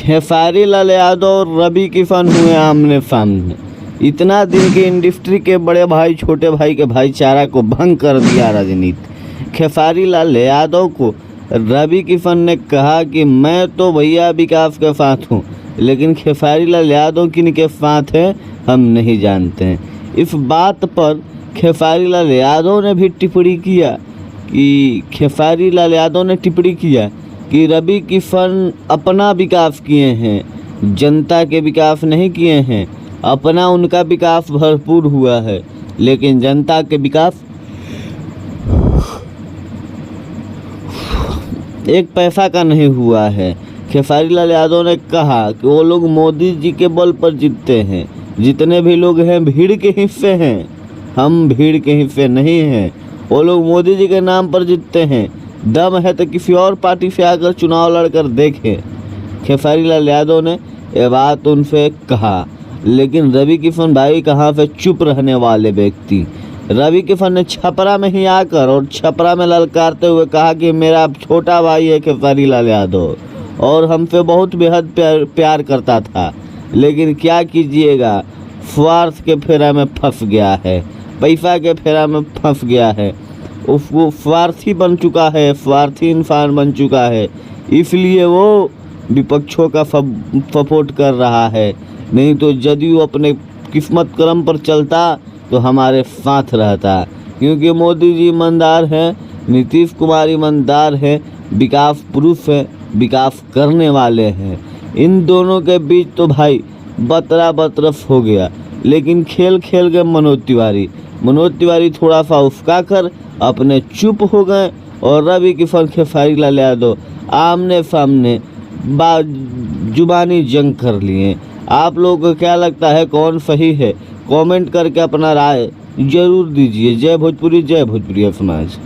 खेसारी लाल यादव और रवि किशन हुए आमने सामने। इतना दिन के इंडस्ट्री के बड़े भाई छोटे भाई के भाईचारा को भंग कर दिया राजनीति। खेसारी लाल यादव को रवि किशन ने कहा कि मैं तो भैया विकास के साथ हूँ, लेकिन खेसारी लाल यादव किनके साथ है हम नहीं जानते हैं। इस बात पर खेसारी लाल यादव ने भी टिप्पणी किया कि रवि किशन अपना विकास किए हैं, जनता के विकास नहीं किए हैं। अपना उनका विकास भरपूर हुआ है, लेकिन जनता के विकास एक पैसा का नहीं हुआ है। खेसारी लाल यादव ने कहा कि वो लोग मोदी जी के बल पर जीतते हैं। जितने भी लोग हैं भीड़ के हिस्से हैं, हम भीड़ के हिस्से नहीं हैं। वो लोग मोदी जी के नाम पर जीतते हैं। दम है तो किसी और पार्टी से आकर चुनाव लड़कर देखें। खेसारी लाल यादव ने ये बात उनसे कहा, लेकिन रवि किशन भाई कहाँ से चुप रहने वाले व्यक्ति। रवि किशन ने छपरा में ही आकर और छपरा में ललकारते हुए कहा कि मेरा छोटा भाई है खेसारी लाल यादव और हमसे बहुत बेहद प्यार करता था, लेकिन क्या कीजिएगा, स्वार्थ के फेरा में फंस गया है, पैसा के फेरा में फंस गया है। वो स्वार्थी बन चुका है, स्वार्थी इंसान बन चुका है, इसलिए वो विपक्षों का सपोर्ट कर रहा है। नहीं तो जदयू अपने किस्मत कर्म पर चलता तो हमारे साथ रहता, क्योंकि मोदी जी ईमानदार हैं, नीतीश कुमार ईमानदार हैं, विकास पुरुष है, विकास करने वाले हैं। इन दोनों के बीच तो भाई बतरा बतरफ हो गया। लेकिन खेल खेल गए मनोज तिवारी थोड़ा सा उफका कर अपने चुप हो गए और रवि किशन खेसारी लाल यादव आमने सामने जुबानी जंग कर लिए। आप लोगों को क्या लगता है कौन सही है? कमेंट करके अपना राय जरूर दीजिए। जय भोजपुरी समाज।